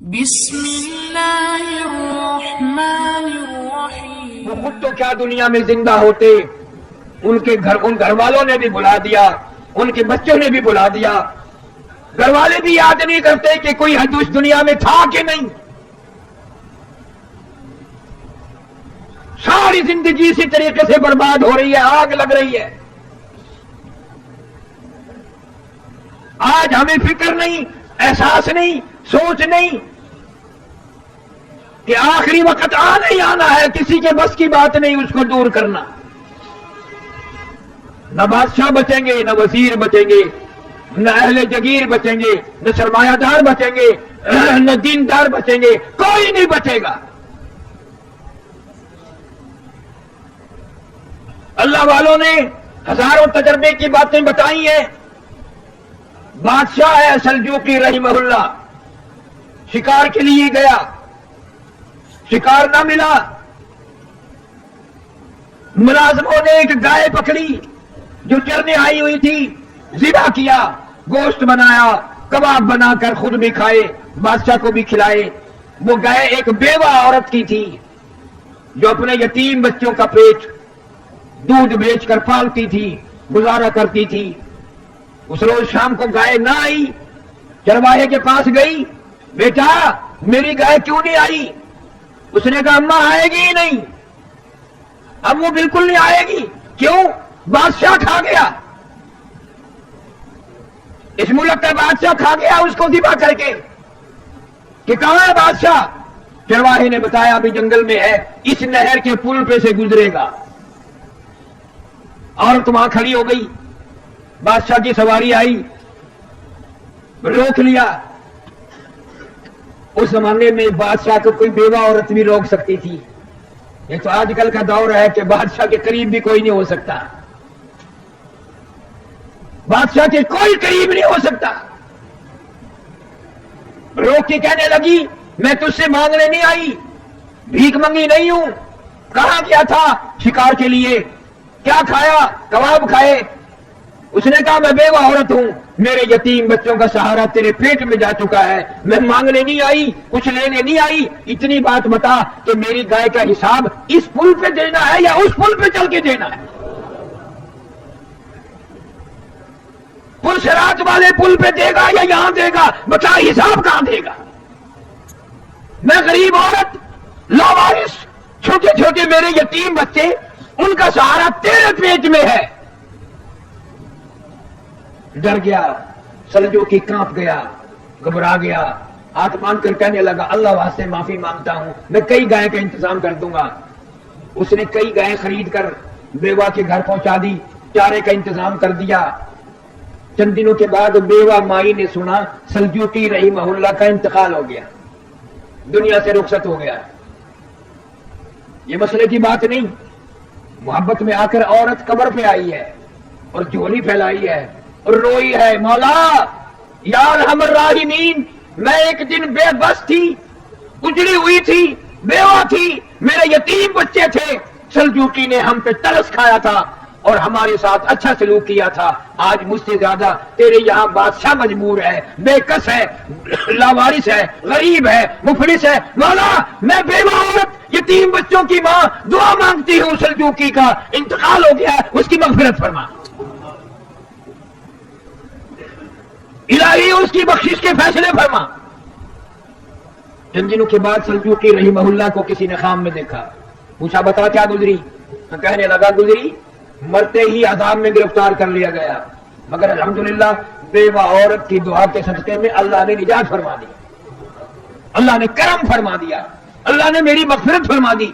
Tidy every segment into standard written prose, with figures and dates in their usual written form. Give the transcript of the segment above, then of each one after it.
بسم اللہ الرحمن الرحیم۔ وہ خود تو کیا دنیا میں زندہ ہوتے، ان گھر والوں نے بھی بلا دیا، ان کے بچوں نے بھی بلا دیا، گھر والے بھی یاد نہیں کرتے کہ کوئی حد اس دنیا میں تھا کہ نہیں۔ ساری زندگی اسی طریقے سے برباد ہو رہی ہے، آگ لگ رہی ہے۔ آج ہمیں فکر نہیں، احساس نہیں، سوچ نہیں کہ آخری وقت آنا ہی آنا ہے، کسی کے بس کی بات نہیں اس کو دور کرنا۔ نہ بادشاہ بچیں گے، نہ وزیر بچیں گے، نہ اہل جگیر بچیں گے، نہ سرمایہ دار بچیں گے، نہ دیندار بچیں گے، کوئی نہیں بچے گا۔ اللہ والوں نے ہزاروں تجربے کی باتیں بتائی ہیں۔ بادشاہ ہے سلجوقی رحمہ اللہ، شکار کے لیے گیا، شکار نہ ملا، ملازموں نے ایک گائے پکڑی جو چرنے آئی ہوئی تھی، ذبح کیا، گوشت بنایا، کباب بنا کر خود بھی کھائے، بادشاہ کو بھی کھلائے۔ وہ گائے ایک بیوہ عورت کی تھی جو اپنے یتیم بچوں کا پیٹ دودھ بیچ کر پالتی تھی، گزارا کرتی تھی۔ اس روز شام کو گائے نہ آئی، چرواہے کے پاس گئی، بیٹا میری گائے کیوں نہیں آئی؟ اس نے کہا اماں آئے گی ہی نہیں، اب وہ بالکل نہیں آئے گی۔ کیوں؟ بادشاہ کھا گیا، اس ملک کا بادشاہ کھا گیا اس کو ذبح کر کے۔ کہ کہاں ہے بادشاہ؟ چرواہے نے بتایا ابھی جنگل میں ہے، اس نہر کے پل پہ سے گزرے گا۔ عورت وہاں کھڑی ہو گئی، بادشاہ کی سواری آئی، روک لیا۔ اس زمانے میں بادشاہ کو کوئی بیوہ عورت بھی روک سکتی تھی، یہ تو آج کل کا دور ہے کہ بادشاہ کے قریب بھی کوئی نہیں ہو سکتا، بادشاہ کے کوئی قریب نہیں ہو سکتا۔ روک کے کہنے لگی میں تجھ سے مانگنے نہیں آئی، بھیک منگی نہیں ہوں۔ کہاں گیا تھا؟ شکار کے لیے۔ کیا کھایا؟ کباب کھائے۔ اس نے کہا میں بیوہ عورت ہوں، میرے یتیم بچوں کا سہارا تیرے پیٹ میں جا چکا ہے، میں مانگنے نہیں آئی، کچھ لینے نہیں آئی۔ اتنی بات بتا کہ میری گائے کا حساب اس پل پہ دینا ہے یا اس پل پہ چل کے دینا ہے؟ پل صراط والے پل پہ دے گا یا یہاں دے گا؟ بتا حساب کہاں دے گا؟ میں غریب عورت، لاوارث، چھوٹے چھوٹے میرے یتیم بچے، ان کا سہارا تیرے پیٹ میں ہے۔ ڈر گیا، سلجوقی کانپ گیا، گھبرا گیا، ہاتھ باندھ کر کہنے لگا اللہ واسطے معافی مانگتا ہوں، میں کئی گائے کا انتظام کر دوں گا۔ اس نے کئی گائے خرید کر بیوہ کے گھر پہنچا دی، چارے کا انتظام کر دیا۔ چند دنوں کے بعد بیوہ مائی نے سنا سلجوقی رحمہ اللہ کا انتقال ہو گیا، دنیا سے رخصت ہو گیا۔ یہ مسئلے کی بات نہیں، محبت میں آ کر عورت قبر پہ آئی ہے اور جھولی پھیلائی ہے اور روئی ہے، مولا یا ارحم الراحمین، میں ایک دن بے بس تھی، اجڑی ہوئی تھی، بیوہ تھی، میرے یتیم بچے تھے، سلجوقی نے ہم پہ ترس کھایا تھا اور ہمارے ساتھ اچھا سلوک کیا تھا۔ آج مجھ سے زیادہ تیرے یہاں بادشاہ مجبور ہے، بے کس ہے، لاوارث ہے، غریب ہے، مفلس ہے، مولا میں بیوہ عورت، یتیم بچوں کی ماں، دعا مانگتی ہوں، سلجوقی کا انتقال ہو گیا ہے، اس کی مغفرت فرما الہی، اس کی بخشش کے فیصلے فرما۔ چند دنوں کے بعد سلجوقی رحمہ اللہ کو کسی نے خواب میں دیکھا، پوچھا بتا کیا گزری؟ کہنے لگا گزری مرتے ہی عذاب میں گرفتار کر لیا گیا، مگر الحمدللہ بیوہ عورت کی دعا کے صدقے میں اللہ نے نجات فرما دی، اللہ نے کرم فرما دیا، اللہ نے میری مغفرت فرما دی۔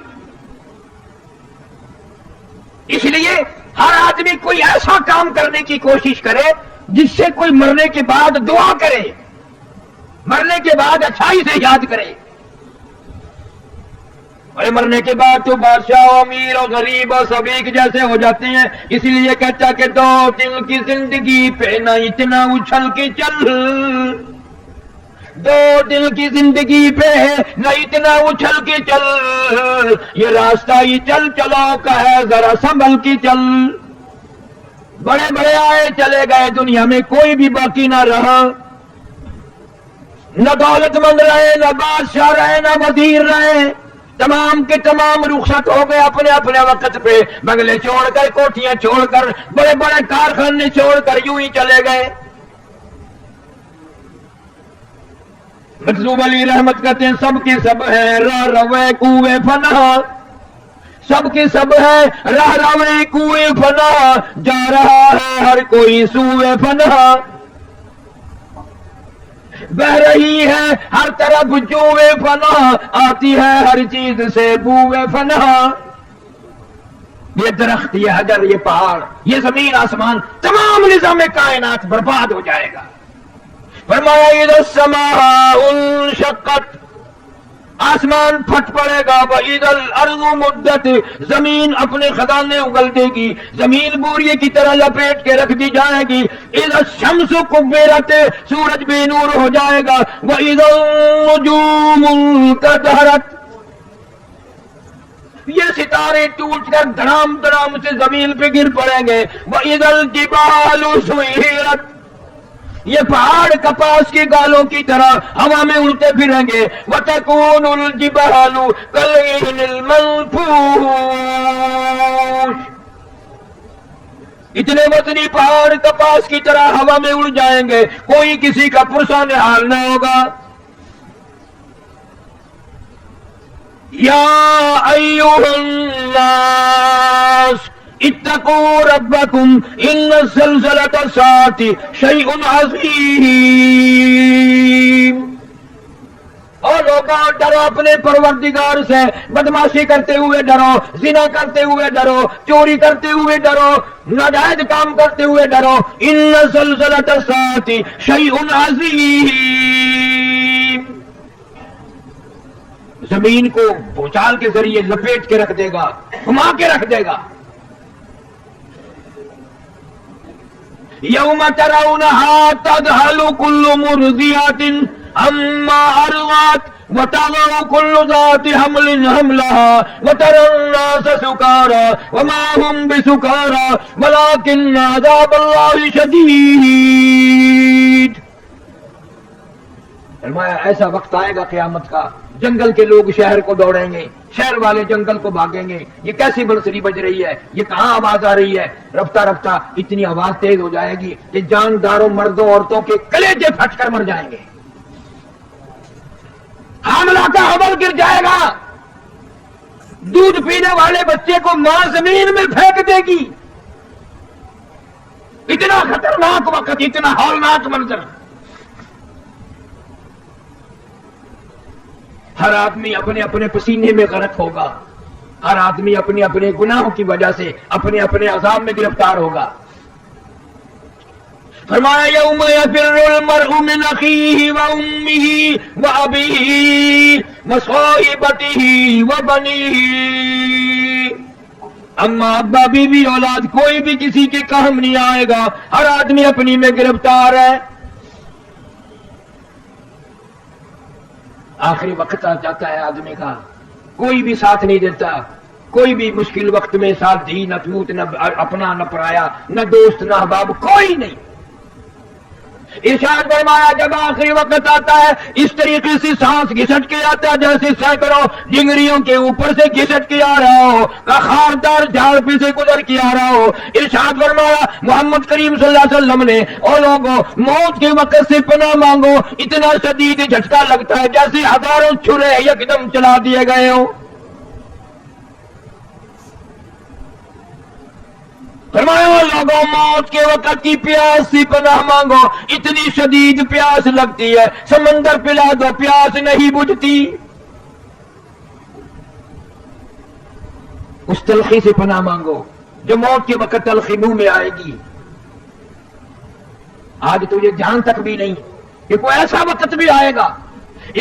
اس لیے ہر آدمی کوئی ایسا کام کرنے کی کوشش کرے جس سے کوئی مرنے کے بعد دعا کرے، مرنے کے بعد اچھائی سے یاد کرے۔ اور مرنے کے بعد تو بادشاہ، امیر اور غریب اور سب ایک جیسے ہو جاتے ہیں، اسی لیے کہتا کہ دو دل کی زندگی پہ نہ اتنا اچھل کے چل، دو دل کی زندگی پہ نہ اتنا اچھل کے چل، یہ راستہ ہی چل چلو کا ہے ذرا سنبھل کے چل۔ بڑے بڑے آئے چلے گئے، دنیا میں کوئی بھی باقی نہ رہا، نہ دولت مند رہے، نہ بادشاہ رہے، نہ وزیر رہے، تمام کے تمام رخصت ہو گئے اپنے اپنے وقت پہ، بنگلے چھوڑ کر، کوٹھیاں چھوڑ کر، بڑے بڑے کارخانے چھوڑ کر یوں ہی چلے گئے۔ مطلوب علی رحمت کہتے ہیں سب کے سب ہیں راہ روے کوئے فنا، سب کے سب ہے راہ روے کوئے فنا، جا رہا ہے ہر کوئی سوئے فنا، بہ رہی ہے ہر طرف جوئے فنا، آتی ہے ہر چیز سے بوئے فنا۔ یہ درخت، یہ حجر، یہ پہاڑ، یہ زمین آسمان، تمام نظام کائنات برباد ہو جائے گا۔ فرمایا اذا السماء انشقت، آسمان پھٹ پڑے گا، وَإِذَا الْأَرْضُ مُدَّتْ، زمین اپنے خزانے اگل دے گی، زمین بوریے کی طرح لپیٹ کے رکھ دی جائے گی۔ اِذَا الشَّمْسُ كُبِّرَتْ، سورج بے نور ہو جائے گا۔ وَإِذَا النُّجُومُ انكَدَرَتْ، یہ ستارے ٹوٹ کر دھڑام دھڑام سے زمین پہ گر پڑیں گے۔ وَإِذَا الْجِبَالُ سُيِّرَتْ، یہ پہاڑ کپاس کے گالوں کی طرح ہوا میں اڑتے پھریں گے۔ وَتَكُونُ الْجِبَالُ كَالْعِهْنِ الْمَنفُوشِ، اتنے وزنی پہاڑ کپاس کی طرح ہوا میں اڑ جائیں گے، کوئی کسی کا پرسان حال نہ ہوگا۔ یا ایھا الناس اتقوا ربکم ان زلزلۃ الساعۃ شیء عظیم، اور لوگوں ڈرو اپنے پروردگار سے، بدماشی کرتے ہوئے ڈرو، زنا کرتے ہوئے ڈرو، چوری کرتے ہوئے ڈرو، ناجائز کام کرتے ہوئے ڈرو۔ ان زلزلۃ الساعۃ شیء عظیم، زمین کو بھوچال کے ذریعے لپیٹ کے رکھ دے گا، گھما کے رکھ دے گا۔ یوم ترونہا تذہل کل مرضعۃ عما ارضعت وتضع كل ذات حمل حملها وترى الناس سكارى وما هم بسكارى ولكن عذاب الله شديد۔ فرمایا ایسا وقت آئے گا قیامت کا، جنگل کے لوگ شہر کو دوڑیں گے، شہر والے جنگل کو بھاگیں گے۔ یہ کیسی بنسری بج رہی ہے، یہ کہاں آواز آ رہی ہے؟ رفتہ رفتہ اتنی آواز تیز ہو جائے گی کہ جانداروں مردوں عورتوں کے کلیجے پھٹ کر مر جائیں گے، حاملہ کا حمل گر جائے گا، دودھ پینے والے بچے کو ماں زمین میں پھینک دے گی۔ اتنا خطرناک وقت، اتنا ہولناک منظر۔ ہر آدمی اپنے اپنے پسینے میں غرق ہوگا، ہر آدمی اپنے اپنے گناہوں کی وجہ سے اپنے اپنے عذاب میں گرفتار ہوگا۔ فرمایا یوم یفر المرء من اخیہ وامہ وابیہ وصاحبتہ وبنیہ، اما ابا بیوی اولاد کوئی بھی کسی کے کام نہیں آئے گا، ہر آدمی اپنی میں گرفتار ہے۔ آخری وقت آ جاتا ہے آدمی کا، کوئی بھی ساتھ نہیں دیتا، کوئی بھی مشکل وقت میں ساتھ دی، نہ تموت، نہ اپنا، نہ پرایا، نہ دوست، نہ احباب، کوئی نہیں۔ ارشاد فرمایا جب آخری وقت آتا ہے اس طریقے سے سانس گھسٹ کے آتا ہے جیسے سینکڑوں ڈنگریوں کے اوپر سے گھسٹ کے آ رہا ہو، خاردار جھاڑ پہ سے گزر کے آ رہا ہو۔ ارشاد فرمایا محمد کریم صلی اللہ علیہ وسلم نے، اور لوگوں موت کے وقت سے پناہ مانگو، اتنا شدید جھٹکا لگتا ہے جیسے ہزاروں چھرے یکدم چلا دیے گئے ہوں۔ فرمایا لوگوں موت کے وقت کی پیاس سے پناہ مانگو، اتنی شدید پیاس لگتی ہے، سمندر پلا دو پیاس نہیں بجھتی۔ اس تلخی سے پناہ مانگو جو موت کے وقت تلخی منہ میں آئے گی۔ آج تجھے جان تک بھی نہیں کہ کوئی ایسا وقت بھی آئے گا،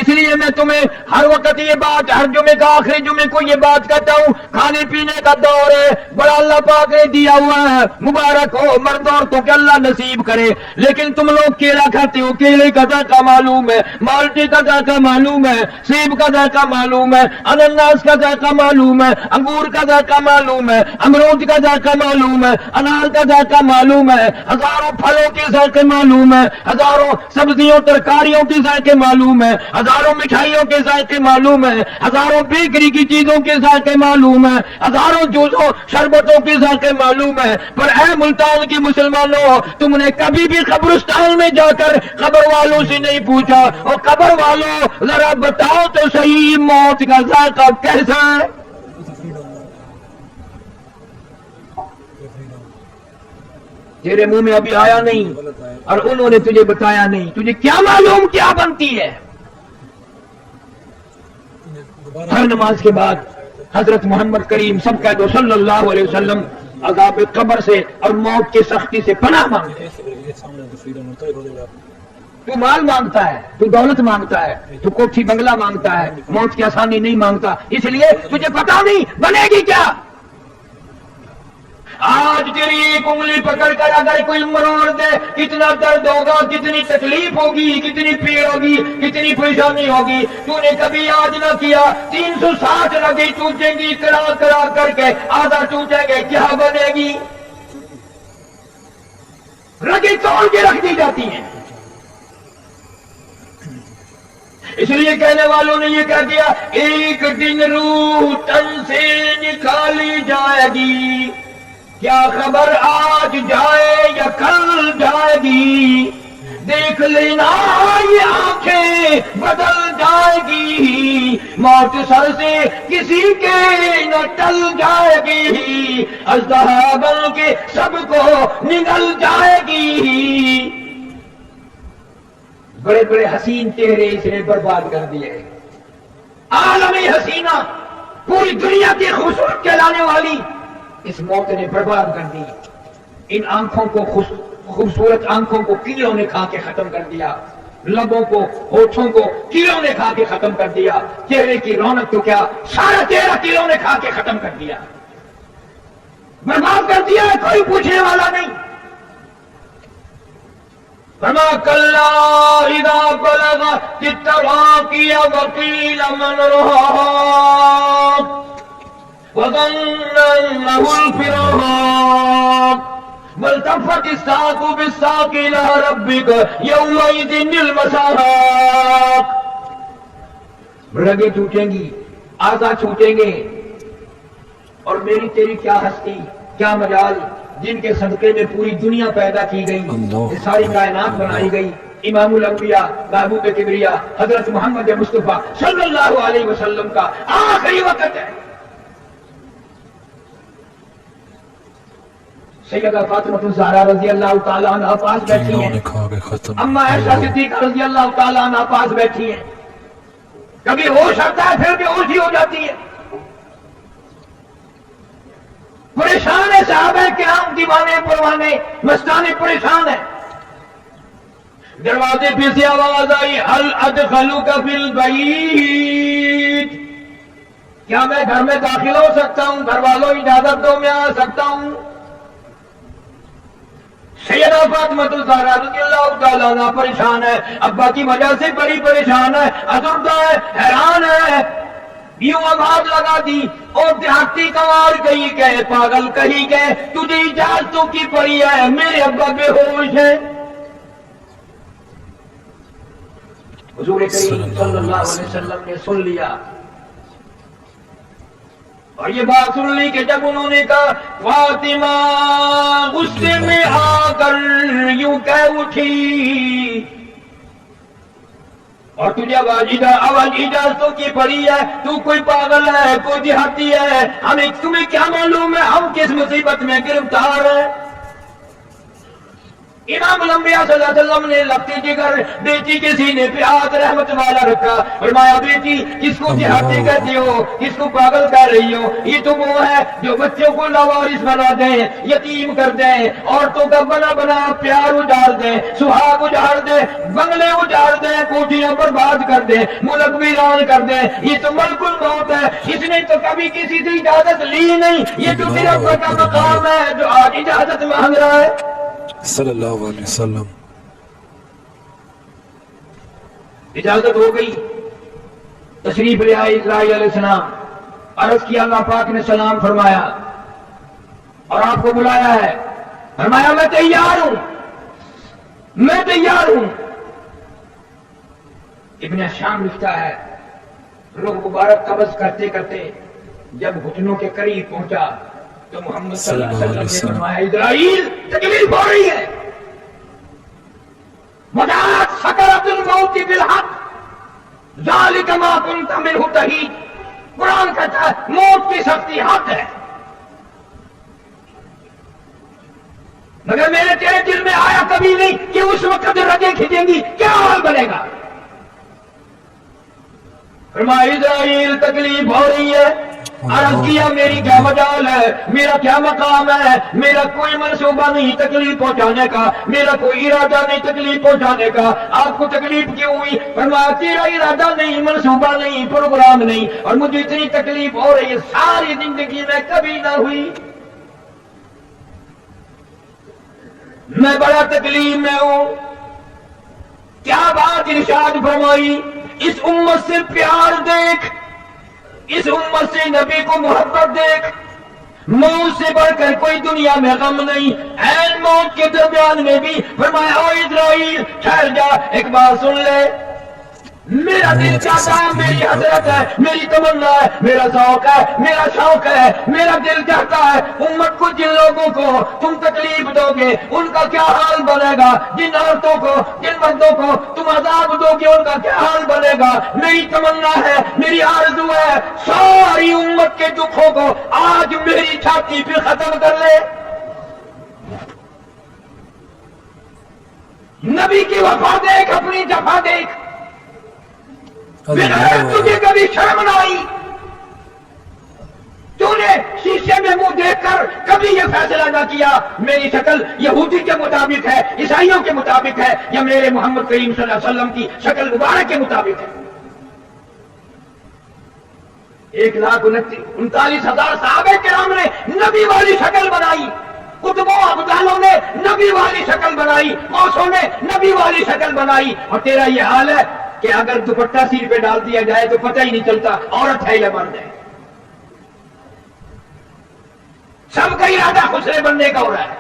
اس لیے میں تمہیں ہر وقت یہ بات، ہر جمعے کا آخری جمعے کو یہ بات کہتا ہوں، کھانے پینے کا دور ہے، بڑا اللہ پاک نے دیا ہوا ہے، مبارک ہو مرد عورتوں کے اللہ نصیب کرے، لیکن تم لوگ کیلا کھاتے ہو، کیلے کا ذائقہ معلوم ہے، مالٹے کا ذائقہ معلوم ہے، سیب کا ذائقہ معلوم ہے، انناس کا ذائقہ معلوم ہے، انگور کا ذائقہ معلوم ہے، امرود کا ذائقہ معلوم ہے، انار کا ذائقہ معلوم ہے، ہزاروں پھلوں کے ذائقے معلوم ہے، ہزاروں سبزیوں ترکاریوں کے ذائقے معلوم ہے، ہزاروں مٹھائیوں کے ذائقے معلوم ہے، ہزاروں بیکری کی چیزوں کے ذائقے معلوم ہے، ہزاروں جوسوں شربتوں کے ذائقے معلوم ہے، پر اے ملتان کے مسلمانوں، تم نے کبھی بھی قبرستان میں جا کر قبر والوں سے نہیں پوچھا، اور قبر والوں ذرا بتاؤ تو صحیح موت کا ذائقہ کیسا ہے؟ تیرے منہ میں ابھی آیا نہیں اور انہوں نے تجھے بتایا نہیں، تجھے کیا معلوم کیا بنتی ہے؟ ہر نماز کے بعد حضرت محمد کریم سب کہہ دو صلی اللہ علیہ وسلم عذاب قبر سے اور موت کی سختی سے پناہ مانگتے ہیں۔ تو مال مانگتا ہے، تو دولت مانگتا ہے، تو کوٹھی بنگلہ مانگتا ہے، موت کی آسانی نہیں مانگتا، اس لیے تجھے پتا نہیں بنے گی کیا۔ آج تیری ایک انگلی پکڑ کر اگر کوئی مروڑ دے، کتنا درد ہوگا، کتنی تکلیف ہوگی، کتنی پیڑ ہوگی، کتنی پریشانی ہوگی۔ تو نے کبھی یاد نہ کیا 360 رگیں ٹوٹیں گی کرا کرا کر کے، آدھا ٹوٹیں گے، کیا بنے گی؟ رگیں توڑ کے رکھ دی جاتی ہیں۔ اس لیے کہنے والوں نے یہ کہہ دیا ایک دن روح تن سے نکالی جائے گی، کیا خبر آج جائے یا کل جائے گی، دیکھ لینا یہ آنکھیں بدل جائے گی، موت سر سے کسی کے نہ ٹل جائے گی، اژدہا بن کے سب کو نگل جائے گی۔ بڑے بڑے حسین چہرے اس نے برباد کر دیے، عالمی حسینہ پوری دنیا کی خوبصورت کہلانے والی اس موت نے برباد کر دی۔ ان آنکھوں کو خوبصورت آنکھوں کو کیڑوں نے کھا کے ختم کر دیا، لبوں کو ہونٹوں کو کیڑوں نے کھا کے ختم کر دیا، چہرے کی رونق تو کیا سارا چہرہ کیڑوں نے کھا کے ختم کر دیا، برباد کر دیا، کوئی پوچھنے والا نہیں۔ فما کلا اذا بلغت التراقی وقیل من راق وظن انه الفراق والتفت الساق بالساق الى ربك يومئذ المساق۔ رگیں ٹوٹیں گی، اعضاء چھوٹیں گے، اور میری تیری کیا ہستی، کیا مجال، جن کے صدقے میں پوری دنیا پیدا کی گئی، یہ ساری کائنات بنائی گئی، امام الانبیاء محبوب کبریا حضرت محمد مصطفیٰ صلی اللہ علیہ وسلم کا آخری وقت ہے۔ سیدہ فاطمہ الزہرا رضی اللہ تعالیٰ عنہ پاس بیٹھی ہیں، اما عائشہ صدیقہ رضی اللہ تعالیٰ عنہ پاس بیٹھی ہیں، کبھی ہوش آتا ہے پھر بے ہوشی ہو جاتی ہے، پریشان ہے صحابہ کرام، دیوانے پروانے مستانے پریشان ہیں۔ دروازے پہ سے آواز آئی هل ادخلوک فی البیت، کیا میں گھر میں داخل ہو سکتا ہوں؟ گھر والوں اجازت دو میں آ سکتا ہوں؟ سیدہ فاطمہ الزہرا رضی اللہ تعالیٰ عنہ پریشان ہے، ابا کی وجہ سے بڑی پریشان ہے، ازردہ ہے، حیران ہے، یوں آواز لگا دی اور دیہاتی کمار کہی گئے، پاگل کہی گئے، تجھے اجازتوں کی پڑی ہے، میرے ابا بے ہوش ہے۔ حضور کریم صلی اللہ علیہ وسلم نے سن لیا، اور یہ بات سن لی کہ جب انہوں نے کہا فاطمہ غصے میں آ کر یوں کہہ اٹھی، اور تجھے آواز اجازتوں کی پڑی ہے، تو کوئی پاگل ہے، کوئی دیہاتی ہے، ہمیں تمہیں کیا معلوم ہے ہم کس مصیبت میں گرفتار ہیں؟ امام الانبیاء صلی اللہ علیہ وسلم نے لگتی جگر بیٹی کے سینے پہ ہاتھ رحمت والا رکھا، فرمایا بیٹی کس کو دیہاتی کہتی ہو، کس کو پاگل کر رہی ہو؟ یہ تو وہ ہے جو بچوں کو لاوارث بنا دیں، یتیم کر دیں، عورتوں کا بنا بنا پیار اجاڑ دیں، سہاگ اجاڑ دیں، بنگلے اجاڑ دیں، کوٹیاں برباد کر دیں، ملک ویران کر دیں۔ یہ تو ملک الموت ہے، اس نے تو کبھی کسی سے اجازت لی نہیں، یہ تو صرف کا مقام ہے جو آج اجازت مانگ رہا ہے۔ صلی اللہ علیہ وسلم۔ اجازت ہو گئی، تشریف لے آئے اسرائیل علیہ السلام، عرض کیا، اللہ پاک نے سلام فرمایا اور آپ کو بلایا ہے، فرمایا میں تیار ہوں، میں تیار ہوں۔ ابن شام لکھتا ہے لوگ مبارک قبض کرتے کرتے جب گھٹنوں کے قریب پہنچا تو محمد صلی اللہ علیہ وسلم نے فرمایا اسرائیل تکلیف ہو رہی ہے، وجاءت سکرۃ الموت بالحق ذالک ما کنت منہ تحید۔ قرآن کہتا ہے موت کی سختی حق ہے، مگر میرے تیرے دل میں آیا کبھی نہیں کہ اس وقت رگیں کھینچیں گی کیا حال بنے گا۔ فرمایا اسرائیل تکلیف ہو رہی ہے، عرض کیا میری کیا مجال ہے، میرا کیا مقام ہے، میرا کوئی منصوبہ نہیں تکلیف پہنچانے کا، میرا کوئی ارادہ نہیں تکلیف پہنچانے کا، آپ کو تکلیف کیوں ہوئی؟ فرمایا تیرا ارادہ نہیں، منصوبہ نہیں، پروگرام نہیں، اور مجھے اتنی تکلیف ہو رہی ہے ساری زندگی میں کبھی نہ ہوئی، میں بڑا تکلیف میں ہوں۔ کیا بات ارشاد فرمائی، اس امت سے پیار دیکھ، اس امت سے نبی کو محبت دیکھ، موت سے بڑھ کر کوئی دنیا میں غم نہیں۔ عین موت کے درمیان میں بھی فرمایا او اسرائیل ٹھہر جا، ایک بات سن لے، میرا دل چاہتا ہے، میری حسرت ہے، میری تمنا ہے، میرا ذوق ہے، میرا شوق ہے، میرا دل چاہتا ہے امت کو جن لوگوں کو تم تکلیف دو گے ان کا کیا حال بنے گا، جن عورتوں کو جن مردوں کو تم عذاب دو گے ان کا کیا حال بنے گا۔ میری تمنا ہے، میری آرزو ہے ساری امت کے دکھوں کو آج میری چھاتی پہ ختم کر لے۔ نبی کی وفا دیکھ، اپنی جفا دیکھ، تجھے کبھی شرم نہ آئی؟ تو نے شیشے میں منہ دیکھ کر کبھی یہ فیصلہ نہ کیا میری شکل یہودی کے مطابق ہے، عیسائیوں کے مطابق ہے، یا میرے محمد کریم صلی اللہ علیہ وسلم کی شکل مبارک کے مطابق ہے؟ 1,39,000 صحابہ کرام نے نبی والی شکل بنائی، قطبوں ابدالوں نے نبی والی شکل بنائی، غوثوں نے نبی والی شکل بنائی، اور تیرا یہ حال ہے کہ اگر دوپٹہ سر پہ ڈال دیا جائے تو پتہ ہی نہیں چلتا عورت ہے یا مرد ہے۔ سب کا ارادہ خسرے بننے کا ہو رہا ہے،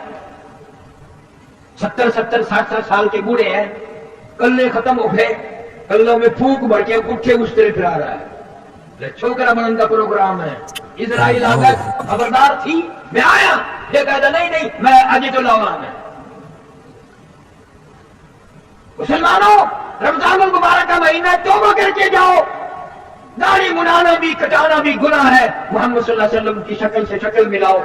70 60 سال کے بوڑھے ہیں، کلے ختم ہو گئے، کلوں میں پھونک بڑھ کے اٹھے اس طرح پھرا رہا ہے، چھوکرا بنن کا پروگرام ہے۔ اسرائیل آ کر خبردار تھی، میں آیا، یہ کہتا نہیں میں اجی تو لاؤں میں۔ مسلمانوں رمضان المبارک کا مہینہ توبہ کر کے جاؤ، داڑھی منانا بھی کٹانا بھی گناہ ہے، محمد صلی اللہ علیہ وسلم کی شکل سے شکل ملاؤ،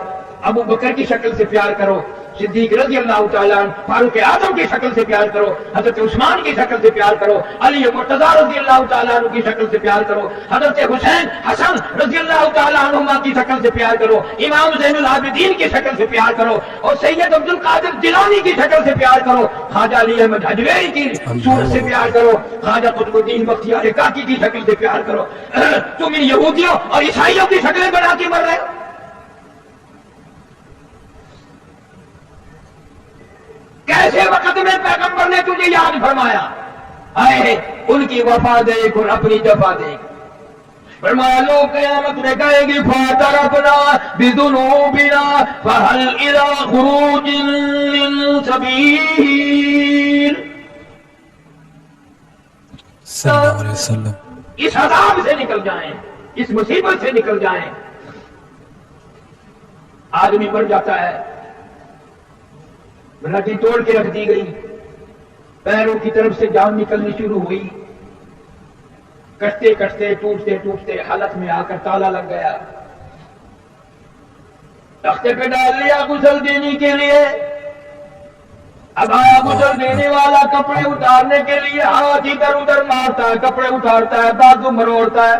ابو بکر کی شکل سے پیار کرو، صدیق رضی اللہ تعالیٰ عنہ، فاروق اعظم کی شکل سے پیار کرو، حضرت عثمان کی شکل سے پیار کرو، علی مرتضیٰ رضی اللہ تعالیٰ عنہ کی شکل سے پیار کرو، حضرت حسین حسن رضی اللہ تعالیٰ عنہما کی شکل سے پیار کرو، امام زین العابدین کی شکل سے پیار کرو، اور سید عبد القادر جیلانی کی شکل سے پیار کرو، خواجہ علی احمد حجویری کی صورت سے پیار کرو، خواجہ قطب الدین بختیار کاکی کی شکل سے پیار کرو۔ تم ان یہودیوں اور عیسائیوں کی شکلیں بنا کے مر رہے ہو۔ کیسے وقت میں پیغمبر نے تجھے یاد فرمایا، آئے ان کی وفا دیکھ اور اپنی جفا دیکھ۔ فرمایا لوگ قیامت میں کہیں گے فَاعْتَرَفْنَا بِذُنُوبِنَا فَهَلْ إِلَىٰ خُرُوجٍ مِّن سَبِيلٍ۔ صلی اللہ علیہ وسلم۔ اس عذاب سے نکل جائیں، اس مصیبت سے نکل جائیں۔ آدمی مر جاتا ہے، رگیں توڑ کے رکھ دی گئی، پیروں کی طرف سے جان نکلنی شروع ہوئی، کٹتے کٹتے ٹوٹتے ٹوٹتے حالت میں آ کر تالا لگ گیا، تختے پہ ڈال لیا غسل دینے کے لیے، اب آیا غسل دینے والا کپڑے اتارنے کے لیے ہاتھ ادھر ادھر مارتا ہے، کپڑے اتارتا ہے، بازو مروڑتا ہے،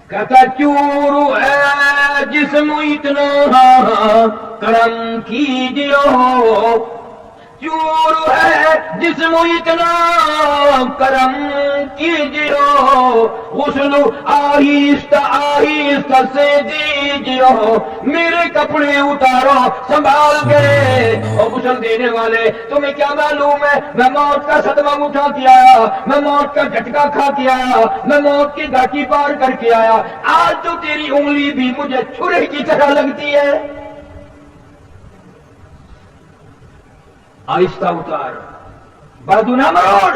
کہتا چورو ہے جسم اتنا کرم کیجیو، چور ہے جسم اتنا کرم کیجیو، غسل آہستہ آہستہ سے دیجیو، میرے کپڑے اتارو سنبھال کے۔ اور غسل دینے والے تمہیں کیا معلوم ہے میں موت کا صدمہ اٹھا کے آیا، میں موت کا جھٹکا کھا کے آیا، میں موت کی گھاٹی پار کر کے آیا، آج تو تیری انگلی بھی مجھے چھرے کی طرح لگتی ہے، آہستہ اتار، بازو نہ مروڑ،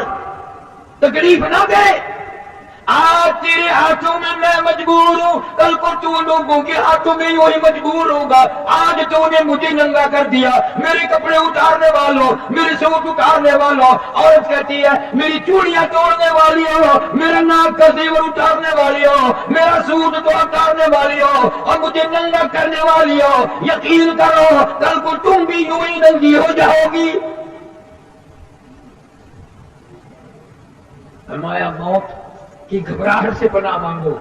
تکلیف نہ دے، آج تیرے ہاتھوں میں مجبور ہوں، کل کو تو لوگوں کے ہاتھوں میں یوں ہی مجبور ہوگا، آج تو نے مجھے ننگا کر دیا، میرے کپڑے اتارنے والوں، میرے سوٹ اتارنے والوں، عورت کہتی ہے میری چوڑیاں توڑنے والی ہو، میرا ناک کا زیور اتارنے والی ہو، میرا سوٹ تو اتارنے والی ہو اور مجھے ننگا کرنے والی ہو، یقین کرو کل کو تم بھی یوں ہی ننگی ہو جاؤ گی۔ فرمایا موت کی گھبراہٹ سے پناہ مانگو،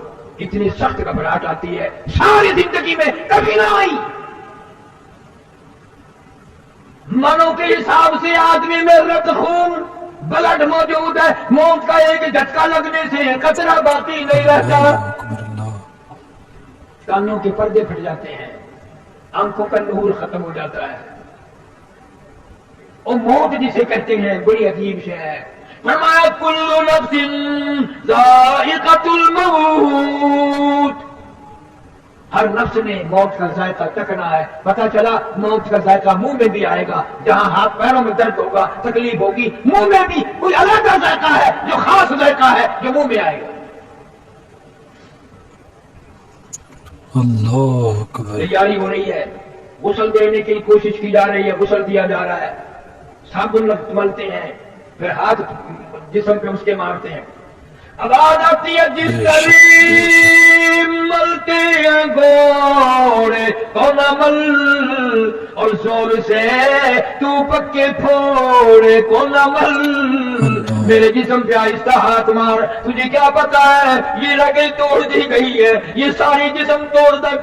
اتنی سخت گھبراہٹ آتی ہے ساری زندگی میں کبھی نہ آئی۔ منوں کے حساب سے آدمی میں رت خون بلڈ موجود ہے، موت کا ایک جھٹکا لگنے سے قطرہ باقی نہیں رہتا، کانوں کے پردے پھٹ جاتے ہیں، آنکھوں کا نور ختم ہو جاتا ہے، اور موت جسے کہتے ہیں بڑی عجیب شے ہے۔ فرمایا کل نفس ذائقۃ الموت، ہر نفس نے موت کا ذائقہ چکھنا ہے، پتہ چلا موت کا ذائقہ منہ میں بھی آئے گا، جہاں ہاتھ پیروں میں درد ہوگا تکلیف ہوگی، منہ میں بھی کوئی الگ ذائقہ ہے جو خاص ذائقہ ہے جو منہ میں آئے گا۔ اللہ اکبر۔ تیاری ہو رہی ہے، غسل دینے کی کوشش کی جا رہی ہے، غسل دیا جا رہا ہے، صابن ملتے ہیں، پھر ہاتھ جسم پہ اس کے مارتے ہیں، آواز آتی ہے جس کریم ملتے ہیں گھوڑے کون عمل، اور زور سے تو پکے پھوڑے کون عمل، میرے جسم پہ آہستہ ہاتھ مار، تجھے کیا پتا ہے یہ رگیں توڑ دی گئی ہے، یہ ساری جسم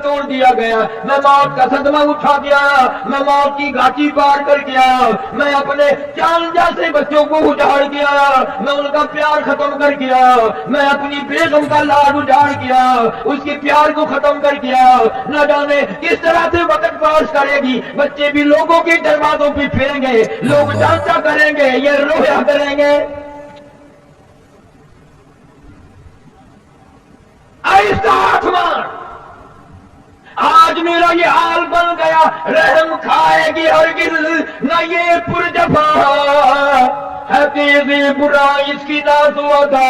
توڑ دیا گیا، میں موت کا صدمہ اٹھا گیا، میں موت کی گھاٹی پار کر گیا، میں اپنے جان جیسے بچوں کو اجاڑ گیا، میں ان کا پیار ختم کر گیا، میں اپنی بیگم کا لاڈ اجاڑ گیا، اس کے پیار کو ختم کر گیا، نہ جانے کس طرح سے وقت پاس کرے گی، بچے بھی لوگوں کے دروازوں پہ پھریں گے، لوگ ڈانٹا کریں گے، یہ رویا کریں گے، آہستہ ہاتھ مار، آج میرا یہ حال بن گیا، رحم کھائے گی ہرگز نہ یہ پرجفا ہے، تیز برا اس کی نازو ادا،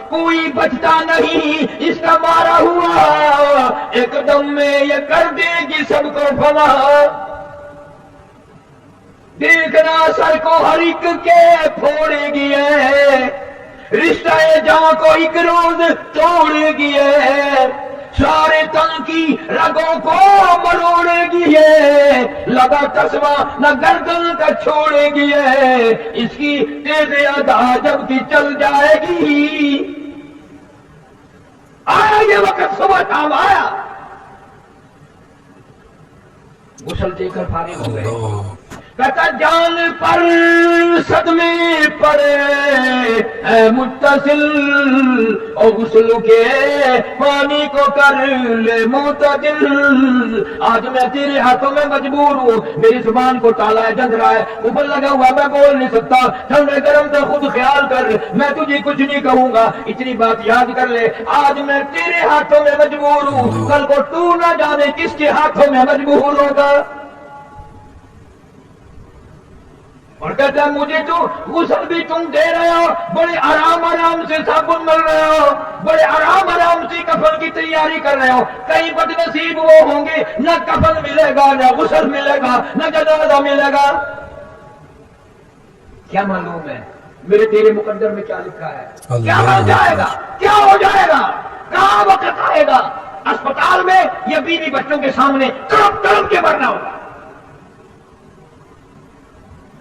کوئی بچتا نہیں اس کا مارا ہوا، ایک دم میں یہ کر دے گی سب کو فنا، دیکھنا سر کو ہر ایک کے پھوڑے گی ہے، رشتہ جہاں کو ایک روز توڑے گی ہے، سارے تن کی رگوں کو مروڑے گی ہے، لگا قصبہ نہ گردن کا چھوڑے گی ہے، اس کی تیز ادا جب کی چل جائے گی، آیا یہ وقت صبح شام آیا، غسل دے کر فارغ ہو گئے، کہتا جان پر صدمے پڑے اے متصل، اور غسل کے پانی کو کر لے معتدل، آج میں تیرے ہاتھوں میں مجبور ہوں، میری زبان کو تالا ہے، جند رہا ہے، اوپر لگا ہوا میں بول نہیں سکتا، ٹھنڈے گرم کا خود خیال کر، میں تجھے کچھ نہیں کہوں گا، اتنی بات یاد کر لے، آج میں تیرے ہاتھوں میں مجبور ہوں، کل کو تو نہ جانے کس کے ہاتھوں میں مجبور ہوگا، اور کہتا ہے مجھے تو غسل بھی تم دے رہے ہو، بڑے آرام سے صابن مل رہے ہو، بڑے آرام سے کفن کی تیاری کر رہے ہو، کئی بد نصیب وہ ہوں گے نہ کفن ملے گا نہ غسل ملے گا نہ جنازہ ملے گا، کیا معلوم ہے میرے تیرے مقدر میں کیا لکھا ہے، کیا ہو جائے گا، کیا ہو جائے گا، کہاں وقت آئے گا، اسپتال میں یا بیوی بچوں کے سامنے تڑپ تڑپ کے مرنا ہوگا،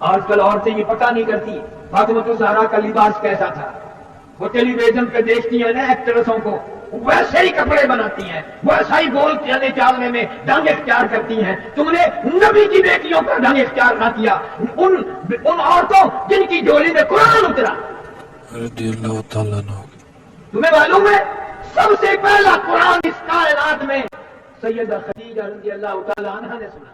آج کل عورتیں یہ پتہ نہیں کرتی فاطمہ الزہرا کا لباس کیسا تھا. وہ ٹیلی ویژن پہ دیکھتی ہیں نا ایکٹریسوں کو، ویسے ہی کپڑے بناتی ہیں، ویسا ہی بول چلنے چالنے میں ڈھنگ اختیار کرتی ہیں. تم نے نبی کی بیٹیوں کا ڈھنگ اختیار نہ کیا، ان عورتوں جن کی جولی میں قرآن اترا. رضی اللہ تعالیٰ عنہ. تمہیں معلوم ہے سب سے پہلا قرآن اس کائنات میں سیدہ خدیجہ رضی اللہ تعالی عنہا نے سنا.